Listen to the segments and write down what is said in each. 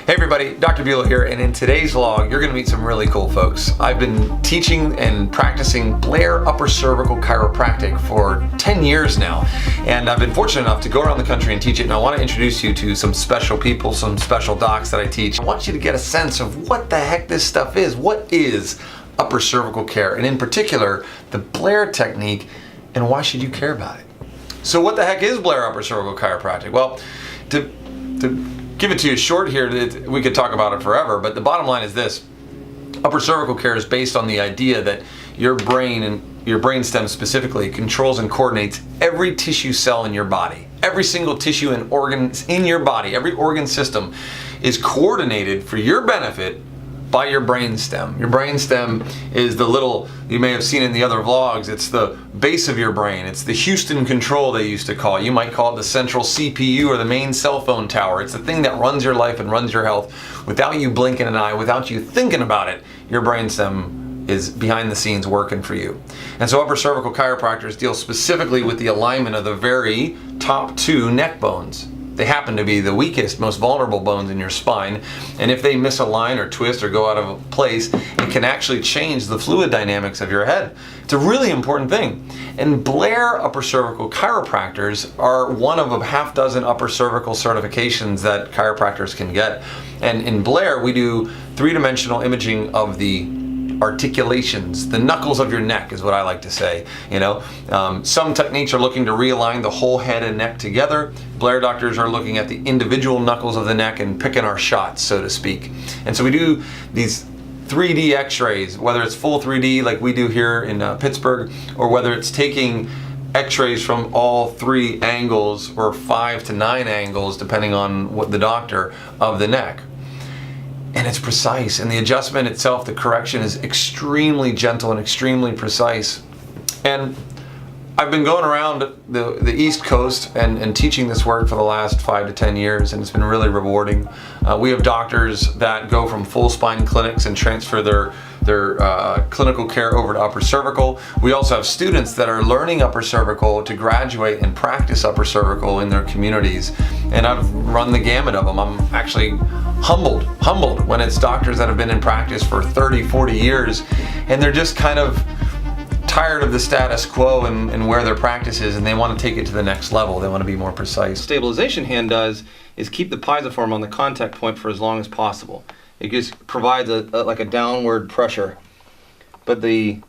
Hey everybody, Dr. Buell here, and in today's vlog, you're going to meet some really cool folks. I've been teaching and practicing Blair Upper Cervical Chiropractic for 10 years now, and I've been fortunate enough to go around the country and teach it, and I want to introduce you to some special people, some special docs that I teach. I want you to get a sense of what the heck this stuff is. What is upper cervical care, and in particular, the Blair technique, and why should you care about it? So what the heck is Blair Upper Cervical Chiropractic? Well, to give it to you short here, we could talk about it forever, but the bottom line is this. Upper cervical care is based on the idea that your brain, and your brainstem specifically, controls and coordinates every tissue cell in your body. Every single tissue and organ in your body, every organ system is coordinated for your benefit by your brainstem. Your brainstem is the little, you may have seen in the other vlogs, it's the base of your brain. It's the Houston control they used to call it. You might call it the central CPU or the main cell phone tower. It's the thing that runs your life and runs your health. Without you blinking an eye, without you thinking about it, your brainstem is behind the scenes working for you. And so upper cervical chiropractors deal specifically with the alignment of the very top two neck bones. They happen to be the weakest, most vulnerable bones in your spine, and if they misalign or twist or go out of place, it can actually change the fluid dynamics of your head. It's a really important thing. And Blair Upper Cervical Chiropractors are one of a half dozen upper cervical certifications that chiropractors can get. And in Blair, we do three-dimensional imaging of the articulations, the knuckles of your neck is what I like to say. Some techniques are looking to realign the whole head and neck together. Blair doctors are looking at the individual knuckles of the neck and picking our shots, so to speak. And so we do these 3D x-rays, whether it's full 3D like we do here in Pittsburgh, or whether it's taking x-rays from all three angles or 5 to 9 angles, depending on what the doctor, of the neck. And it's precise, and the adjustment itself, the correction, is extremely gentle and extremely precise. And I've been going around the East Coast and teaching this work for the last 5 to 10 years, and it's been really rewarding. We have doctors that go from full spine clinics and transfer their clinical care over to upper cervical. We also have students that are learning upper cervical to graduate and practice upper cervical in their communities. And I've run the gamut of them. I'm actually humbled when it's doctors that have been in practice for 30, 40 years, and they're just kind of tired of the status quo and where their practice is, and they want to take it to the next level. They want to be more precise. Stabilization hand does is keep the piezoform on the contact point for as long as possible. It just provides like a downward pressure, but the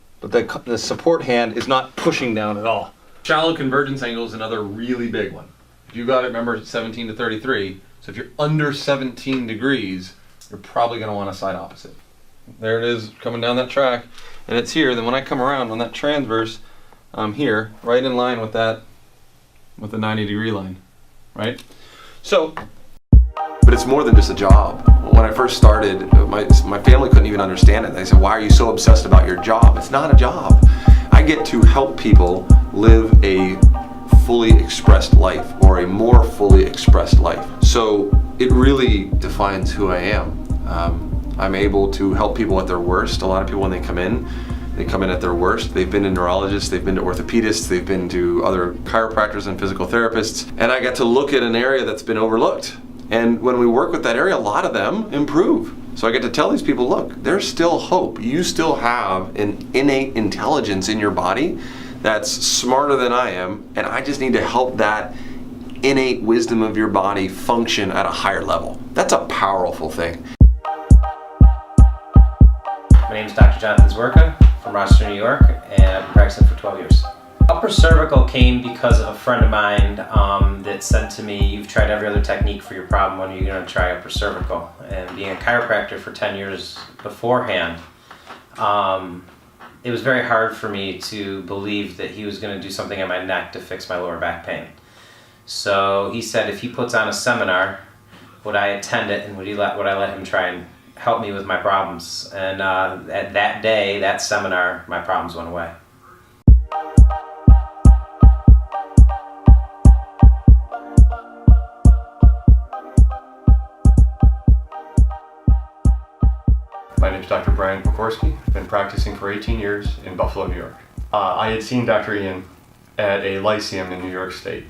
support hand is not pushing down at all. Shallow convergence angle is another really big one. If you got it, remember, it's 17 to 33. So if you're under 17 degrees, you're probably going to want a side opposite. There it is, coming down that track, and it's here. Then when I come around on that transverse, I'm here, right in line with that, with the 90-degree line, right? So, but it's more than just a job. When I first started, my family couldn't even understand it. They said, "Why are you so obsessed about your job?" It's not a job. I get to help people live a fully expressed life, or a more fully expressed life. So it really defines who I am. I'm able to help people at their worst. A lot of people, when they come in at their worst. They've been to neurologists, they've been to orthopedists, they've been to other chiropractors and physical therapists, and I get to look at an area that's been overlooked. And when we work with that area, a lot of them improve. So I get to tell these people, look, there's still hope. You still have an innate intelligence in your body that's smarter than I am, and I just need to help that innate wisdom of your body function at a higher level. That's a powerful thing. My name is Dr. Jonathan Zwerka from Rochester, New York, and I've been practicing for 12 years. Upper cervical came because of a friend of mine that said to me, "You've tried every other technique for your problem, when are you going to try upper cervical?" And being a chiropractor for 10 years beforehand, it was very hard for me to believe that he was going to do something on my neck to fix my lower back pain. So he said if he puts on a seminar, would I attend it, and would I let him try and help me with my problems? And at that day, that seminar, my problems went away. My name is Dr. Brian Pokorski. I've been practicing for 18 years in Buffalo, New York. I had seen Dr. Ian at a Lyceum in New York State.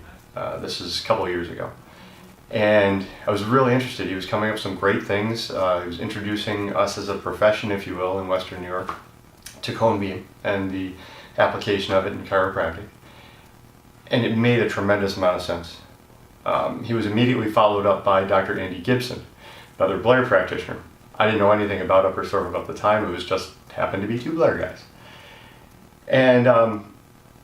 This is a couple of years ago. And I was really interested. He was coming up with some great things. He was introducing us as a profession, if you will, in Western New York to cone beam and the application of it in chiropractic. And it made a tremendous amount of sense. He was immediately followed up by Dr. Andy Gibson, another Blair practitioner. I didn't know anything about upper cervical at the time. It was just happened to be two Blair guys. And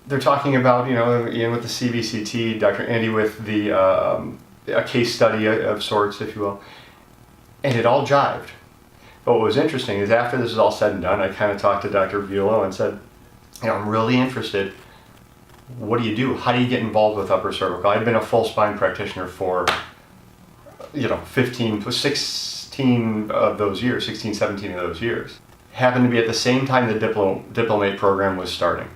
they're talking about, Ian with the CBCT, Dr. Andy with the a case study of sorts, if you will. And it all jived. But what was interesting is after this is all said and done, I kind of talked to Dr. Violo and said, I'm really interested. What do you do? How do you get involved with upper cervical? I'd been a full spine practitioner for, 16 of those years, 16, 17 of those years. Happened to be at the same time the Diplomate program was starting.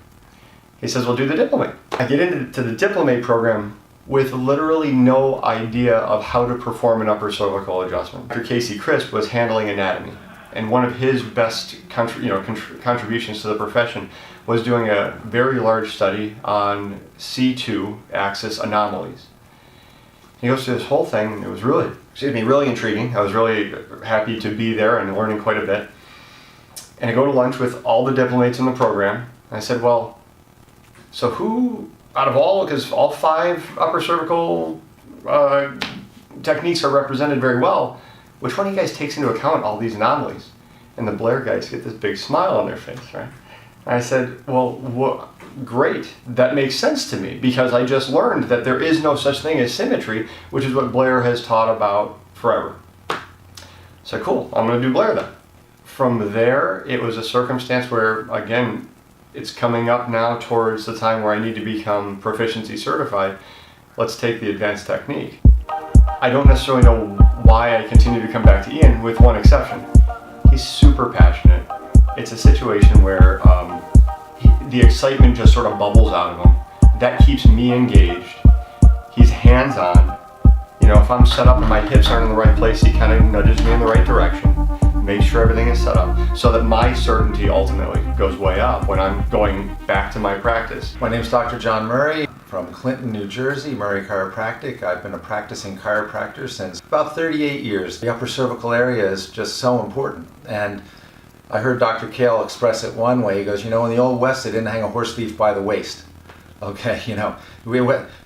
He says, well, do the Diplomate. I get into the Diplomate program with literally no idea of how to perform an upper cervical adjustment. Dr. Casey Crisp was handling anatomy, and one of his best contributions to the profession was doing a very large study on C2 axis anomalies. He goes through this whole thing, and it was really intriguing. I was really happy to be there and learning quite a bit. And I go to lunch with all the diplomates in the program, and I said, well, so who, out of all, because all 5 upper cervical techniques are represented very well, which one of you guys takes into account all these anomalies? And the Blair guys get this big smile on their face, right? And I said, well, great, that makes sense to me, because I just learned that there is no such thing as symmetry, which is what Blair has taught about forever. So cool, I'm going to do Blair then. From there, it was a circumstance where, again, it's coming up now towards the time where I need to become proficiency certified. Let's take the advanced technique. I don't necessarily know why I continue to come back to Ian, with one exception. He's super passionate. It's a situation where the excitement just sort of bubbles out of him. That keeps me engaged. He's hands-on. If I'm set up and my hips aren't in the right place, he kind of nudges me in the right direction, makes sure everything is set up, so that my certainty ultimately goes way up when I'm going back to my practice. My name is Dr. John Murray from Clinton, New Jersey, Murray Chiropractic. I've been a practicing chiropractor since about 38 years. The upper cervical area is just so important. And I heard Dr. Kale express it one way. He goes, in the Old West, they didn't hang a horse thief by the waist. Okay,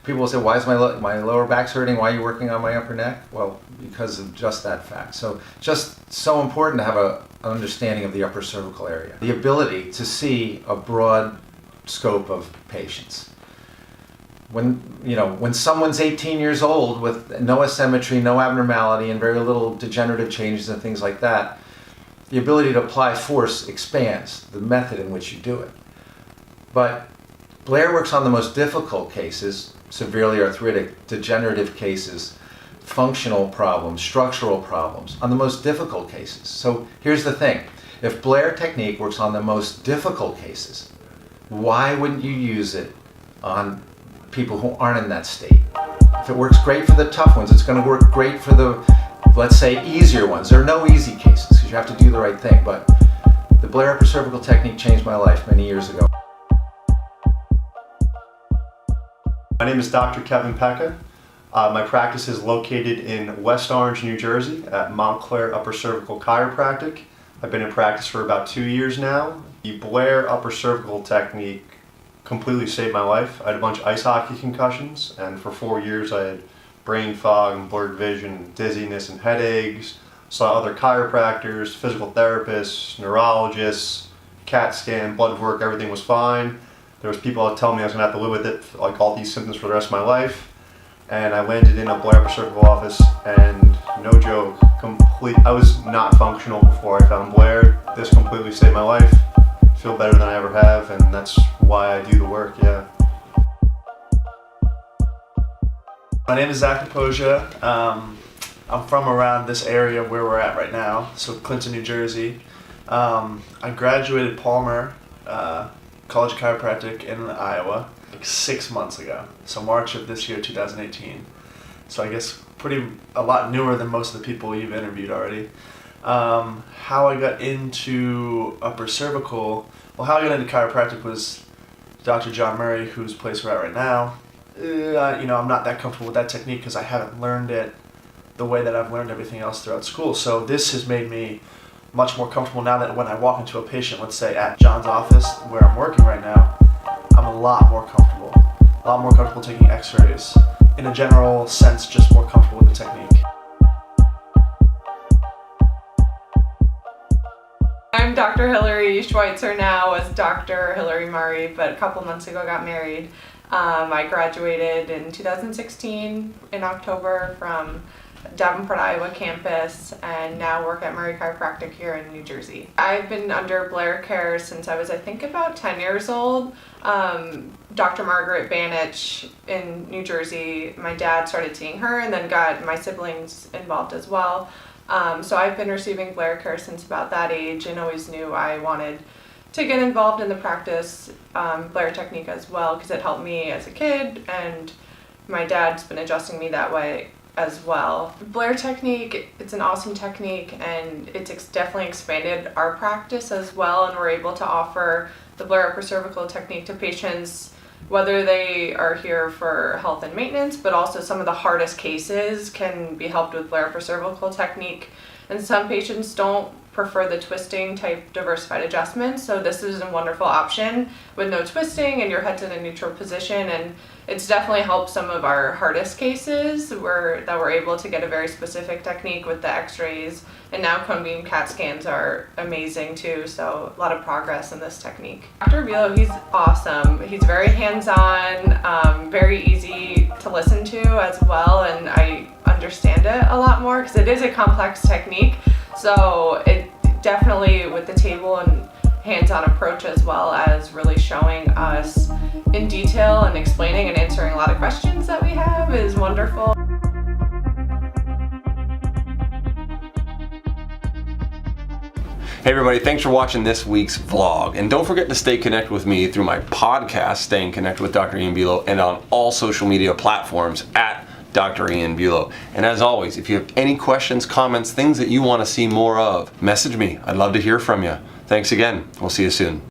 people say, why is my lower back's hurting? Why are you working on my upper neck? Well, because of just that fact. So just so important to have an understanding of the upper cervical area. The ability to see a broad scope of patients. When someone's 18 years old with no asymmetry, no abnormality, and very little degenerative changes and things like that, the ability to apply force expands the method in which you do it. But Blair works on the most difficult cases, severely arthritic, degenerative cases, functional problems, structural problems, on the most difficult cases. So here's the thing. If Blair technique works on the most difficult cases, why wouldn't you use it on people who aren't in that state? If it works great for the tough ones, it's going to work great for the, let's say, easier ones. There are no easy cases because you have to do the right thing, but the Blair upper cervical technique changed my life many years ago. My name is Dr. Kevin Pecca. My practice is located in West Orange, New Jersey at Montclair Upper Cervical Chiropractic. I've been in practice for about 2 years now. The Blair upper cervical technique completely saved my life. I had a bunch of ice hockey concussions, and for 4 years I had brain fog and blurred vision, dizziness and headaches. Saw other chiropractors, physical therapists, neurologists, CAT scan, blood work, everything was fine. There was people that tell me I was going to have to live with it, like all these symptoms for the rest of my life. And I landed in a Blair upper cervical office, and no joke, I was not functional before I found Blair. This completely saved my life. I feel better than I ever have, and that's why I do the work, yeah. My name is Zach Napoja. I'm from around this area where we're at right now, so Clinton, New Jersey. I graduated Palmer College of Chiropractic in Iowa like 6 months ago, so March of this year, 2018. So I guess a lot newer than most of the people you've interviewed already. How I got into upper cervical, how I got into chiropractic was Dr. John Murray, whose place we're at right now. I'm not that comfortable with that technique because I haven't learned it the way that I've learned everything else throughout school. So this has made me much more comfortable now that when I walk into a patient, let's say at John's office where I'm working right now, I'm a lot more comfortable taking x-rays. In a general sense, just more comfortable with the technique. I'm Dr. Hillary Schweitzer now, as Dr. Hillary Murray, but a couple months ago got married. I graduated in 2016 in October from Davenport, Iowa campus, and now work at Murray Chiropractic here in New Jersey. I've been under Blair Care since I was, I think, about 10 years old. Dr. Margaret Banich in New Jersey, my dad started seeing her and then got my siblings involved as well. So I've been receiving Blair Care since about that age and always knew I wanted to get involved in the practice, Blair technique as well, because it helped me as a kid, and my dad's been adjusting me that way as well. Blair technique, it's an awesome technique, and it's definitely expanded our practice as well, and we're able to offer the Blair upper cervical technique to patients whether they are here for health and maintenance, but also some of the hardest cases can be helped with Blair upper cervical technique. And some patients don't prefer the twisting type diversified adjustment, so this is a wonderful option with no twisting and your head's in a neutral position, and it's definitely helped some of our hardest cases that we're able to get a very specific technique with the x-rays, and now cone beam CAT scans are amazing too, so a lot of progress in this technique. Dr. Bilo, he's awesome. He's very hands-on, very easy to listen to as well, and I understand it a lot more because it is a complex technique. So it definitely, with the table and hands-on approach, as well as really showing us in detail and explaining and answering a lot of questions that we have, is wonderful. Hey everybody, thanks for watching this week's vlog. And don't forget to stay connected with me through my podcast, Staying Connected with Dr. Ian Bulow, and on all social media platforms at Dr. Ian Bulow. And as always, if you have any questions, comments, things that you want to see more of, message me. I'd love to hear from you. Thanks again. We'll see you soon.